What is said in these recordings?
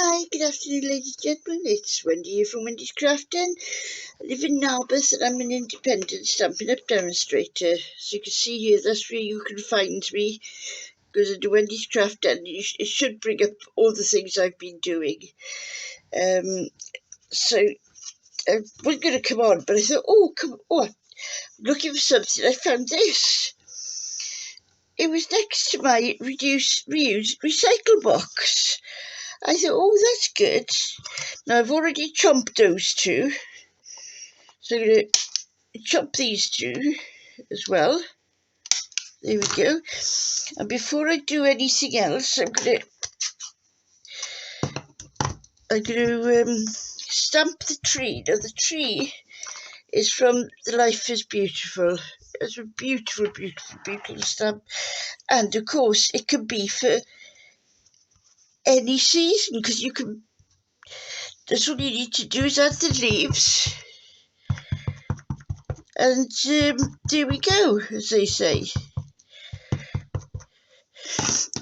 Hi, good afternoon, ladies and gentlemen. It's Wendy here from Wendy's Crafting. I live in Narberth and I'm an independent Stampin' Up demonstrator. So you can see here, that's where you can find me, because I do Wendy's Crafting. It should bring up all the things I've been doing. So I wasn't going to come on, but I thought, I'm looking for something. I found this. It was next to my reduce, reuse, recycle box. I thought, that's good. Now, I've already chomped those two. So I'm going to chop these two as well. There we go. And before I do anything else, I'm going to stamp the tree. Now, the tree is from The Life is Beautiful. It's a beautiful, beautiful, beautiful stamp. And, of course, it can be for any season, because you can... That's all you need to do is add the leaves. And there we go, as they say.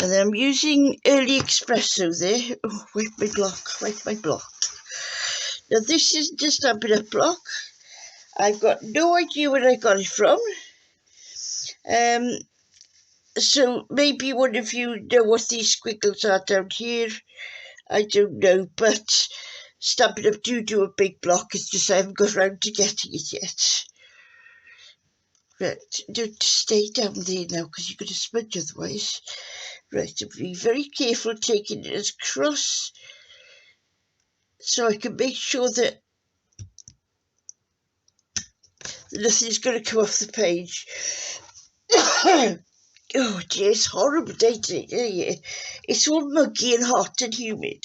And then I'm using Early Espresso there. Oh, where's my block? Now, this isn't a Stampin' Up block. I've got no idea where I got it from. So maybe one of you know what these squiggles are down here. I don't know, but Stampin' Up do a big block. It's just I haven't got around to getting it yet. Right, don't stay down there now because you're going to smudge otherwise. Right, I'll be very careful taking it as cross so I can make sure that nothing's going to come off the page. Oh dear, it's horrible day today. It's all muggy and hot and humid.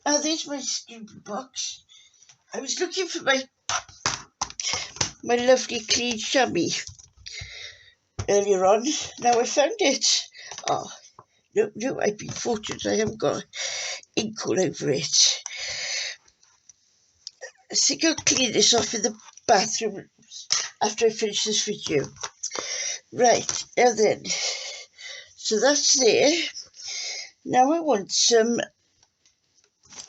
Oh, there's my stupid box. I was looking for my lovely clean chamois earlier on. Now I found it. Oh, no, I've been fortunate. I haven't got ink all over it. I think I'll clean this off in the bathroom after I finish this video. Right, now then. So that's there. Now I want some...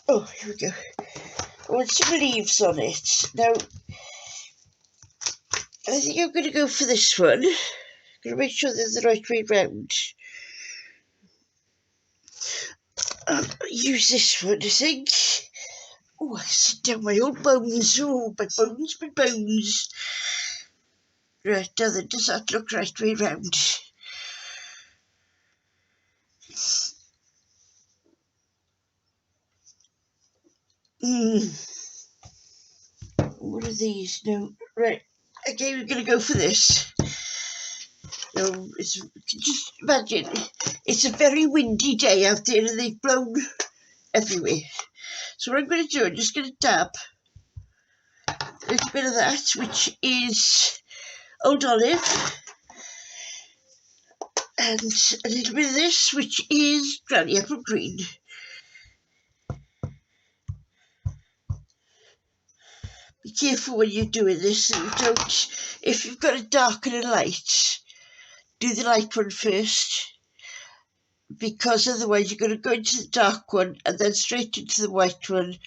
Oh, here we go. I want some leaves on it. Now, I think I'm going to go for this one. I'm going to make sure they're the right way round. I'll use this one, I think. Oh, I sit down my old bones. Oh, my bones. Right, now then, does that look right way round? What are these? No, right. Okay, we're going to go for this. No, just imagine, it's a very windy day out there and they've blown everywhere. So what I'm going to do, I'm just going to dab a little bit of that, which is Old Olive, and a little bit of this, which is Granny Apple Green. Be careful when you're doing this, and if you've got a dark and a light, do the light one first, because otherwise you're going to go into the dark one and then straight into the white one,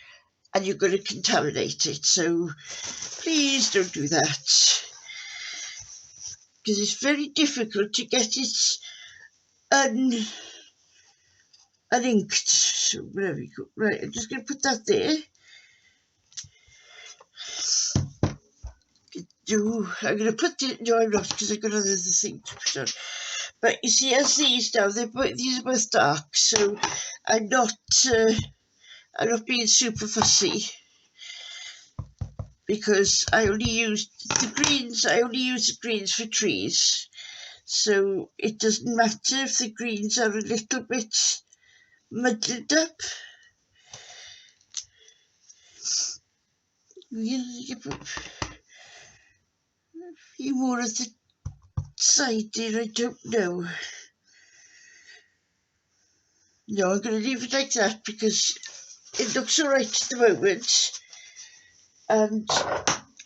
and you're going to contaminate it. So please don't do that, because it's very difficult to get it uninked. So whatever you go. Right, I'm just going to put that there. I'm going to put the... No, I'm not, because I've got another thing to put on. But you see, as these now, these are both dark, so I'm not being super fussy, because I only use the greens for trees. So it doesn't matter if the greens are a little bit muddled up. A few more at the side there, I don't know. No, I'm going to leave it like that because it looks alright at the moment and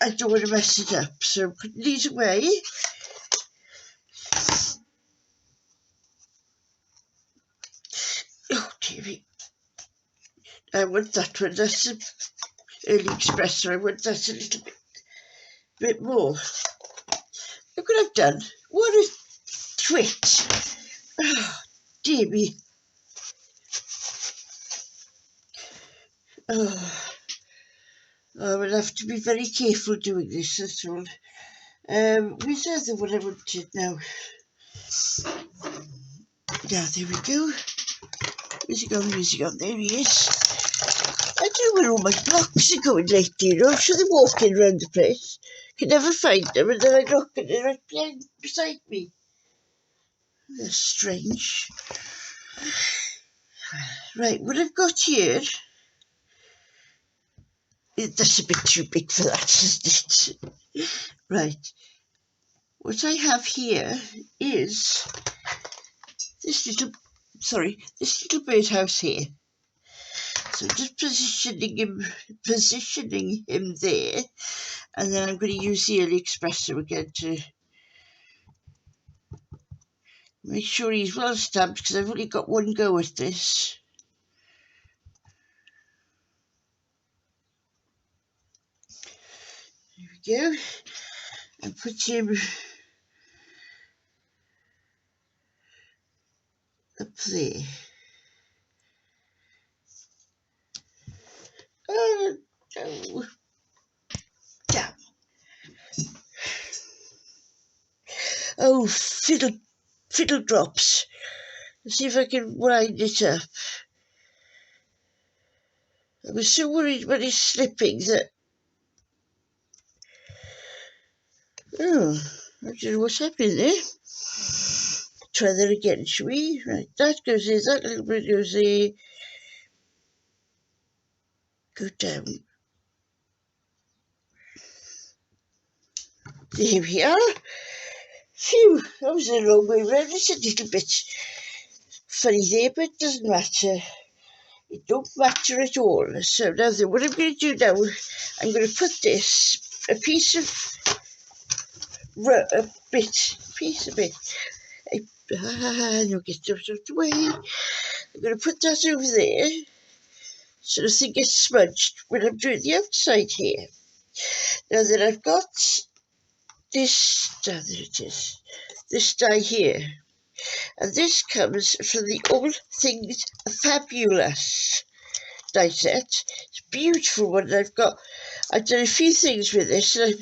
I don't want to mess it up. So I'm putting these away. I want that one. That's an early espresso. I want that a little bit more. Look what I've done. What a twit. Oh, dear me. Oh, I will have to be very careful doing this, that's all. Where's the other one I wanted now? Now, there we go. Where's he gone? Where's he gone? There he is. I don't know where all my blocks are going lately, you know. I'm sure they're walking around the place. Can never find them, and then I look and they're right beside me. That's strange. Right, what I've got here, that's a bit too big for that, isn't it? Right, what I have here is this little birdhouse here. So just positioning him there, and then I'm going to use the early espresso again to make sure he's well stamped, because I've only got one go at this. There we go. And put him up there. Oh, no. Damn. Oh, fiddle drops. Let's see if I can wind it up. I was so worried about it slipping that... Oh, I don't know what's happening there. Try that again, shall we? Right, that goes there, that little bit goes there. Go down. There we are. Phew, that was a long way round. It's a little bit funny there, but it doesn't matter. It don't matter at all. So now then, what I'm going to do now, I'm going to put this, a piece of it. No, get out of the way. I'm going to put that over there so nothing gets smudged when I'm doing the outside here. Now then, I've got this, there it is, this die here. And this comes from the All Things Fabulous die set. It's a beautiful one. I've done a few things with this, and I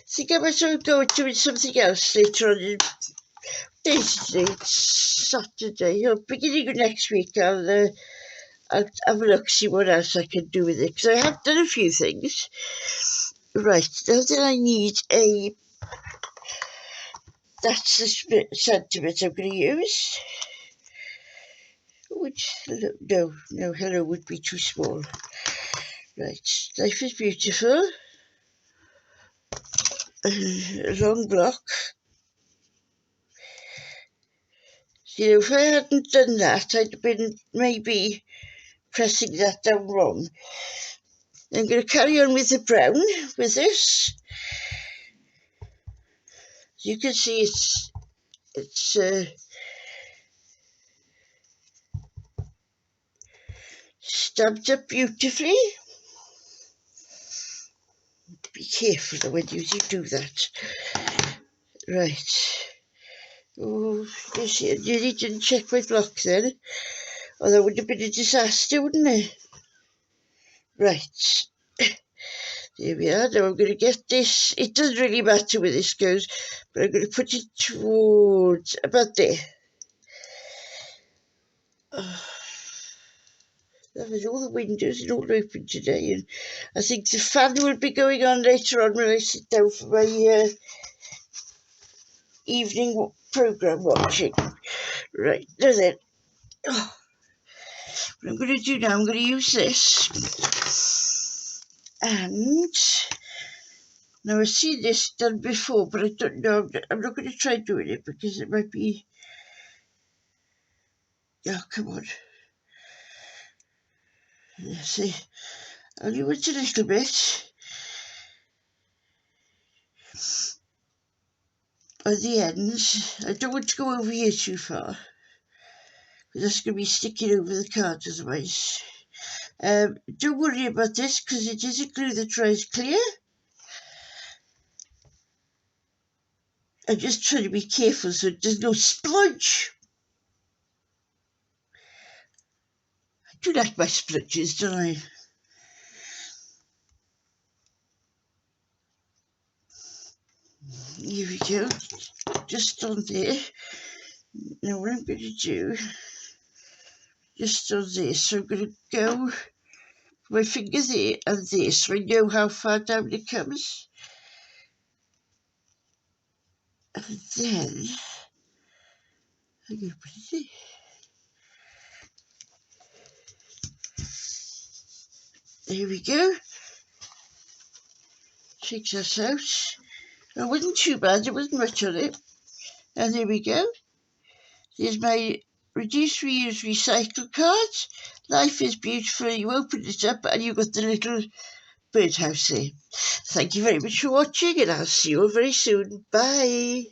think I might go and doing something else later on. It's Saturday, beginning of next week. I'll have a look, see what else I can do with it, because I have done a few things. Right, now that I need that's the sentiment I'm going to use. No, hello would be too small. Right, life is beautiful. A long block. You know, if I hadn't done that, I'd have been maybe pressing that down wrong. I'm going to carry on with the brown with this. As you can see, it's stamped up beautifully. Be careful when you do that. Right. Oh, you nearly didn't check my block then. Oh, that would have been a disaster, wouldn't it? Right. There we are. Now I'm going to get this. It doesn't really matter where this goes, but I'm going to put it towards about there. All the windows are all open today, and I think the fan will be going on later on when I sit down for my evening programme watching. Right, now then. Oh, what I'm going to do now, I'm going to use this. And now I've seen this done before, but I don't know. I'm not going to try doing it because it might be... Oh, come on. Let's see. I'll do it a little bit. On the ends. I don't want to go over here too far, because that's going to be sticking over the card otherwise. Don't worry about this because it is a glue that dries clear. I'm just trying to be careful so there's no splodge. I do like my splodges, don't I? Here we go, just on there. Now what I'm going to do, just on there, so I'm going to go my finger there and there so I know how far down it comes. And then I'm going to put it there. There we go. Take that out. It wasn't too bad, there wasn't much on it. And there we go. There's my reduce, reuse, recycle card. Life is beautiful. You open it up and you've got the little birdhouse there. Thank you very much for watching and I'll see you all very soon. Bye.